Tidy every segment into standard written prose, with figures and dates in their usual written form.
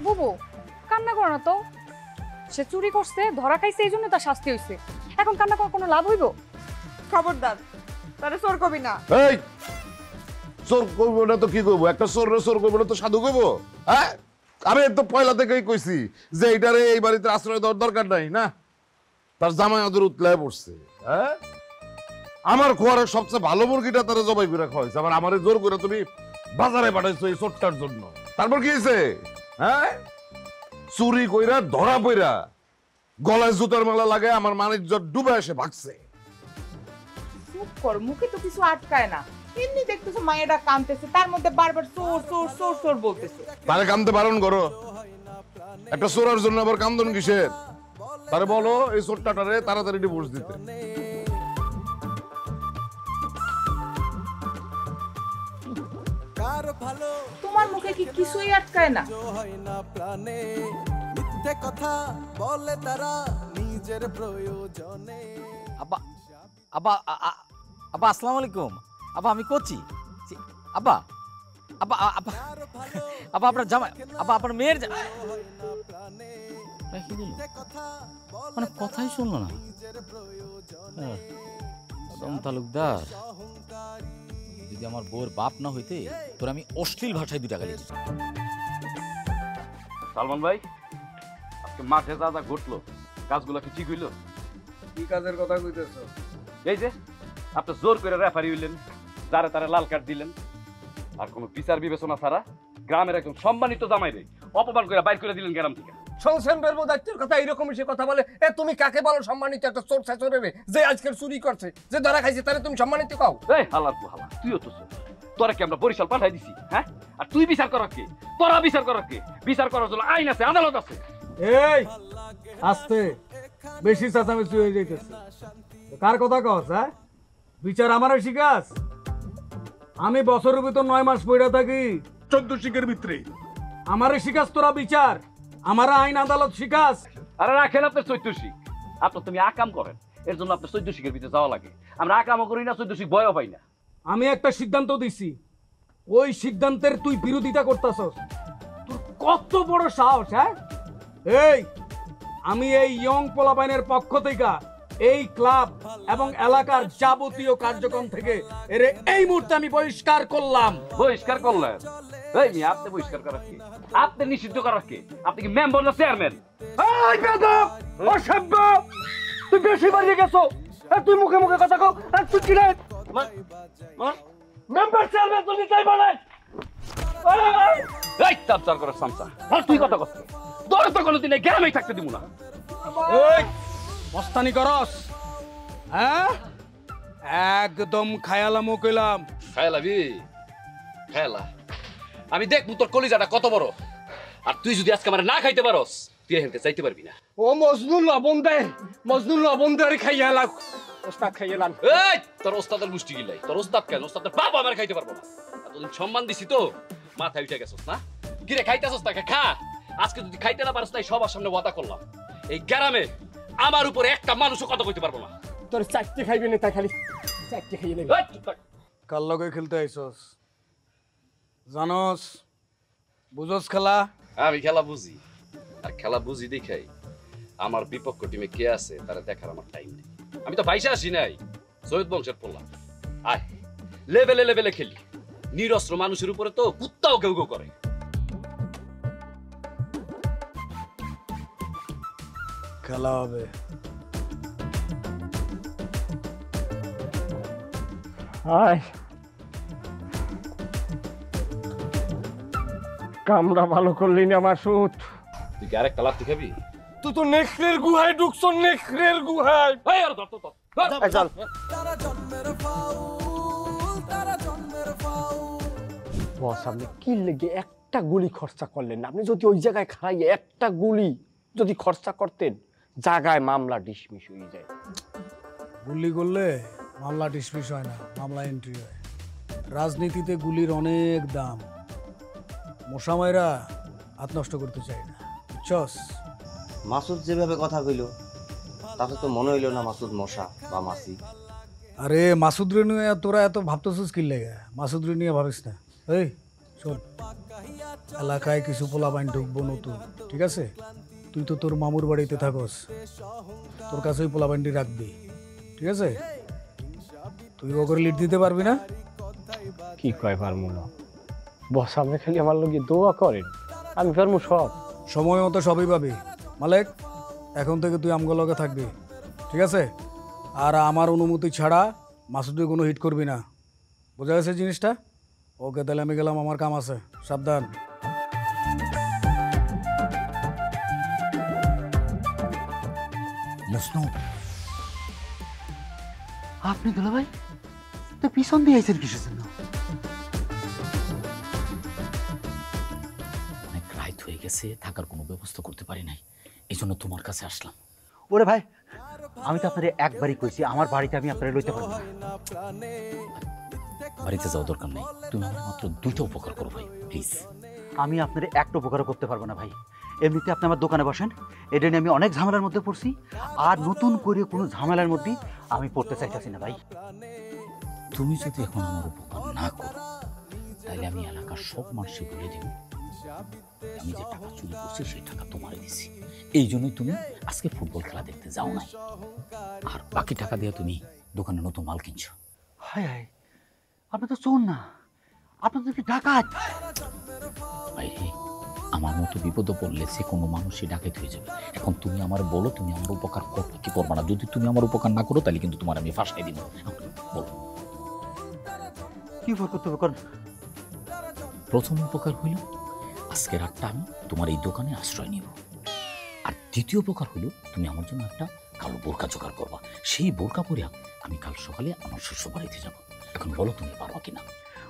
বুবু কান্না করো না তো, সে চুরি করছে, ধরা খাইছে, এই জন্য তার শাস্তি হয়েছে। এখন কান্না করার কোনো লাভ হইব? খবরদার, তারে চোর কবি না। এই চোর করবো না তো কি করবো? একটা চোর করবো না তো সাধু করবো? হ্যাঁ, আমি তো পয়লা থেকেই কইছি যে এইটারে এই বাড়িতে আশ্রয় দেওয়ার দরকার নাই। না, তার জামাই ওদের উতলায় পড়ছে। হ্যাঁ, আমার খোয়ারের সবচেয়ে ভালো মুরগিটা তারা জবাই করে খাওয়াইছে, আবার আমারে জোর করে তুমি বাজারে পাঠাইছো এই চোরটার জন্য। তারপর কি হয়েছে? হ্যাঁ, চুরি কইরা ধরা পইরা গলায় জুতার মালা লাগে আমার মানিজ্জত ডুবে এসে ভাগছে। চুপ কর, মুখে তো কিছু আটকায় না। এমনি দেখতেছো মায়েরা কাঁদতেছে, তার মধ্যে বারবার চোর চোর চোর চোর বলতেছে। তারে কামতে বারণ করো। একটা চোরার জন্য আবার কান্দন কিসের? তারে বলো এই চোরটাটারে তাড়াতাড়ি ডিভোর্স দিতে। তোমার মুখে কি কিছুই আটকায় না? মিথ্যে কথা বলে তারা নিজের প্রয়োজনে। আব্বা আব্বা আব্বা আসসালামু আলাইকুম। আব্বা আমি কোচি। আব্বা আব্বা আব্বা আব্বা আপনার জামাই, আব্বা আপনার মেয়ের মানে কথাই শুনলো না। তালুকদার, যদি আমার বউর বাপ না হইতে তোর আমি অশ্লীল ভাষায় 2 টাকা লিখি। সালমান ভাই, আজকে মাঠে যা যা ঘটলো, কাজগুলো কি ঠিক হইলো? কি কাজের কথা কইতেছো? এই যে আপনি জোর করে রেফারি হইলেন, যারে তারে লাল কার্ড দিলেন, আর কোনো বিচার বিবেচনা ছাড়া গ্রামের একজন সম্মানিত জামাইরে অপমান করে বাইর করে দিলেন গ্রাম থেকে। সংসেন বেরবো দায়িত্বের কথা এইরকমই সে কথা বলে। এ তুমি কাকে বলো সম্মানিত? একটা চোর ছাচরে রে, যে আজকের চুরি করছে, যে ধরা খাইছে, তারে তুমি সম্মানিত কও? এই হালার হালা, তুইও তো চোর। তোরা কি আমরা বরিশাল পাঠাই দিছি? হ্যাঁ, আর তুই বিচার করার কে? তোরা বিচার করার কে? বিচার করার জন্য আইন আছে, আদালত আছে। এই আস্তে, বেশি চাচামেচি হয়ে যাইতেছে। কার কথা কস? হ্যাঁ, বিচার আমারে শিখাস? আমি বছরের ভিতর 9 মাস পড়া থাকি 14 শিখের ভিতরে। আমারে শিখাস তোরা বিচার? আমার আইন আদালত শিখাস? আরে রাখেন আপনার 14 শিখ। আপনার তুমি আকাম করেন, এর জন্য আপনার 14 শিখের ভিতরে যাওয়া লাগে। আমরা আকামও করি না, 14 শিখ ভয়ও পাই না। আমি একটা সিদ্ধান্ত দিছি, ওই সিদ্ধান্তের তুই বিরোধিতা করতেছস। তোর কত বড় সাহস? হ্যাঁ, এই আমি এই ইয়ং পোলাপাইনের পক্ষ থেকে এই ক্লাব এবং এলাকার যাবতীয় কার্যক্রম থেকে এরে এই মুহূর্তে আমি বহিষ্কার করলাম। বহিষ্কার করলেন? এই মিয়া, আপনি বহিষ্কার করার কে? আপনি নিষিদ্ধ করার কে? আপনি কি মেম্বার না চেয়ারম্যান? এই বেদব, অসভ্য, তুই বেশি বাড়িয়ে গেছো। তুই মুখে মুখে কথা কও, আর তুই কি রে মেম্বার চেয়ারম্যান তুই তাই বলে? এই তাবচার করার সামসা, আর তুই কথা কস? তোর তো কোনোদিন এই গ্রামেই থাকতে দিব না। এই মস্তানি করস? হ্যাঁ, একদম খায়ালামো কইলাম। খায়লাবি খায়লা, আমি দেখবো তোর কলিজাটা কত বড়। আর তুই যদি আজকে আমার না খাইতে পারস, তুই এখানকে চাইতে পারবি না। ও মজনু লবণ দে, মজনু লবণ দে খাইয়া লাগ। ওস্তাদ খাইয়া লাগ। এই তোর ওস্তাদের মুষ্টি গিলাই। তোর ওস্তাদ কেন? ওস্তাদের বাপ আমার খাইতে পারবো না। এতদিন সম্মান দিছি তো, মাথায় উঠে গেছস না? কিরে খাইতেছস তাকে খা। আজকে যদি খাইতে না পারস, তাই সবার সামনে ওয়াদা করলাম, এই গ্রামে আমার উপরে একটা মানুষও কথা কইতে পারবো না। তোর চারটে খাইবি না, তাই খালি চারটে খাইয়ে নেবে। কার লগে খেলতে আইছস জানোস? বুঝোস খেলা? আমি খেলা বুঝি, আর খেলা বুঝি দেখাই আমার বিপক্ষ টিমে কে আছে তারা দেখার আমার টাইম নেই। আমি তো পয়সা আসি নাই, সৈয়দ বংশের পোলা। আয় লেভেলে লেভেলে খেলি। নিরস্ত্র মানুষের উপরে তো কুত্তাও কেউ কেউ করে। খেলা হবে। আয় কামরা ভালো করলি না মাসুদ। তুই কি আরেকটা লাথি খাবি? তুই তো নেকড়ের গুহায় ঢুকছ, নেকড়ের গুহায়। এই আর ধর তো ধর। চল। তারা জন্মের ফাউল, তারা জন্মের ফাউল। বস, আপনি কি লেগে একটা গুলি খরচা করলেন না? আপনি যদি ওই জায়গায় খাই একটা গুলি যদি খরচা করতেন, জায়গায় মামলা ডিসমিস হয়ে যায়। গুলি করলে মামলা ডিসমিস হয় না, মামলা এন্ট্রি হয়। রাজনীতিতে গুলির অনেক দাম। মশামাইরা হাত নষ্ট করতে চাই না, বুঝছস? মাসুদ যেভাবে কথা কইল, তাতে তো মনে হইল না মাসুদ মশা বা মাসি। আরে মাসুদ রে নিয়ে তোরা এত ভাবতেছিস কি লেগে? মাসুদ রে নিয়ে ভাবিস না। এই শোন, এলাকায় কিছু পোলাপাইন ঢুকবো নতুন, ঠিক আছে? তুই তো তোর মামুর বাড়িতে থাকস, তোর কাছে ওই পোলাপাইনটি রাখবি, ঠিক আছে? তুই ওকে লিড দিতে পারবি না? কি কয় পারমু না বস, আপনি খালি আমার লগে দোয়া করেন, আমি পারমু সব। সময় মতো সবই পাবি। মালেক, এখন থেকে তুই আমগো লগে থাকবি, ঠিক আছে? আর আমার অনুমতি ছাড়া মাসুদে কোনো হিট করবি না, বোঝা গেছে জিনিসটা? ওকে, তাহলে আমি গেলাম, আমার কাম আছে, সাবধান। মসনু, আপনি দুলা ভাই তো পিছন দিয়ে আইছেন কিসের জন্য? অনেক রাত হয়ে গেছে, থাকার কোনো ব্যবস্থা করতে পারি নাই, এই জন্য তোমার কাছে আসলাম। ওরে ভাই, আমি তো আপনাদের একবারই কইছি আমার বাড়িতে আমি আপনারা লইতে পারবো না। বাড়িতে যাওয়ার দরকার নেই, তুমি আমার মাত্র 2টা উপকার করো ভাই, প্লিজ। আমি আপনাদের একটা উপকারও করতে পারবো না ভাই। এমনিতে আপনি আমার দোকানে বসেন, এটা নিয়ে আমি অনেক ঝামেলার মধ্যে পড়ছি, আর নতুন করে কোনো ঝামেলার মধ্যে আমি পড়তে চাইতেছি না ভাই। তুমি যদি এখন আমার উপকার না করো, তাহলে আমি এলাকার সব মানুষকে বলে দেব আমি যে টাকা চুরি করছি সেই টাকা তোমারে দিছি, এই জন্যই তুমি আজকে ফুটবল খেলা দেখতে যাও নাই, আর বাকি টাকা দিয়ে তুমি দোকানে নতুন মাল কিনছো। হায় হায়, আপনি তো চোর না, আপনাদের কি ডাকাত? ভাইরে, আমার মতো বিপদে পড়লে সে কোনো মানুষই ডাকাত হয়ে যাবে। এখন তুমি আমার বলো, তুমি আমার উপকার করবে কি করবে না? যদি তুমি আমার উপকার না করো, তাহলে কিন্তু তোমার আমি ফাঁসাই দিব। বলো, কি উপকার করতে হবে করেন? প্রথম উপকার হইল আজকে রাতটা আমি তোমার এই দোকানে আশ্রয় নিব, আর দ্বিতীয় উপকার হইল তুমি আমার জন্য একটা কালো বোরকা জোগাড় করবা। সেই বোরকা পরে আমি কাল সকালে আমার শ্বশুর বাড়িতে যাব। এখন বলো তুমি পারবা কিনা?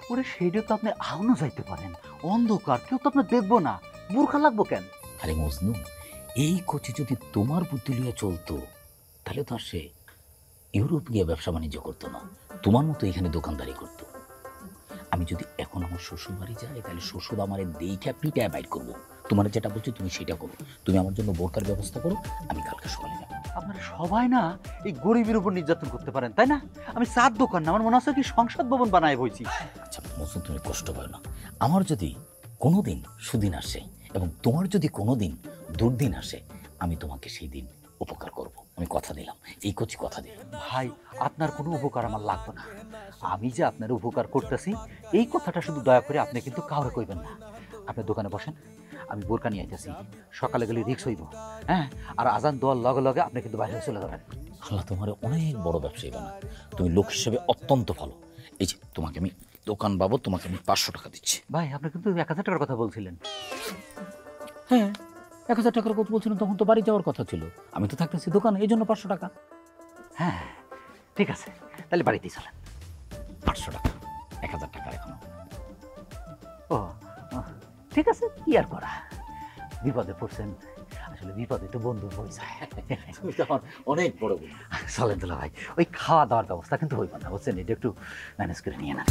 ওরে সেইটা তো আপনি আউনো যাইতে পারেন, অন্ধকার, কেউ তো আপনার দেখবো না, বোরখা লাগবো কেন? আরে মজনু, এই কোচে যদি তোমার বুদ্ধি লিয়ে চলতো, তাহলে তো আর সে ইউরোপ গিয়ে ব্যবসা বাণিজ্য করতো না, তোমার মতো এখানে দোকানদারি করতো। আমি যদি এখন আমার শ্বশুর বাড়ি যাই, তাহলে শ্বশুর আমার দেখে পিটায় বাইর করবো। তোমার যেটা বলছি তুমি সেটা করো, তুমি আমার জন্য বোরকার ব্যবস্থা করো, আমি কালকে সকালে যাবো। আপনারা সবাই না এই গরিবের উপর নির্যাতন করতে পারেন, তাই না? আমি চার দোকান না, আমার মনে হচ্ছে কি সংসদ ভবন বানায় বইছি। আচ্ছা মজনু, তুমি কষ্ট পাও না। আমার যদি কোনোদিন সুদিন আসে এবং তোমার যদি কোনোদিন দুর্দিন আসে, আমি তোমাকে সেই দিন উপকার করব, আমি কথা দিলাম, এই কচি কথা দিলাম। ভাই, আপনার কোনো উপকার আমার লাগবে না, আমি যে আপনার উপকার করতেছি এই কথাটা শুধু দয়া করে আপনি কিন্তু কাউরে কইবেন না। আপনি দোকানে বসেন, আমি বোরকা নিয়ে আইতেছি, সকালে গেলে রিক্স হইব, হ্যাঁ? আর আজান দেওয়ার লগে লগে আপনি কিন্তু বাইরে চলে যাবেন। আল্লাহ তোমার অনেক বড় ব্যবসায়ী বানা, তুমি লোক হিসেবে অত্যন্ত ভালো। এই যে তোমাকে আমি দোকান বাবদ তোমাকে আমি 500 টাকা দিচ্ছি। ভাই, আপনি কিন্তু 1000 টাকার কথা বলছিলেন। হ্যাঁ, 1000 টাকার কথা বলছিলাম, তখন তো বাড়ি যাওয়ার কথা ছিল, আমি তো থাকতেছি দোকানে, এই জন্য 500 টাকা। হ্যাঁ ঠিক আছে, তাহলে বাড়িতেই চলেন। 500 টাকা, 1000 টাকা এখনো। ও ঠিক আছে, কি আর করা, বিপদে পড়ছেন, আসলে বিপদে তো বন্ধু হয়ে যায়। তুমি তো আমার অনেক বড় বন্ধু। চলেন দুলা ভাই, ওই খাওয়া দাওয়ার ব্যবস্থা কিন্তু হইব না, বুঝছেন? এটা একটু ম্যানেজ করে নিয়ে না।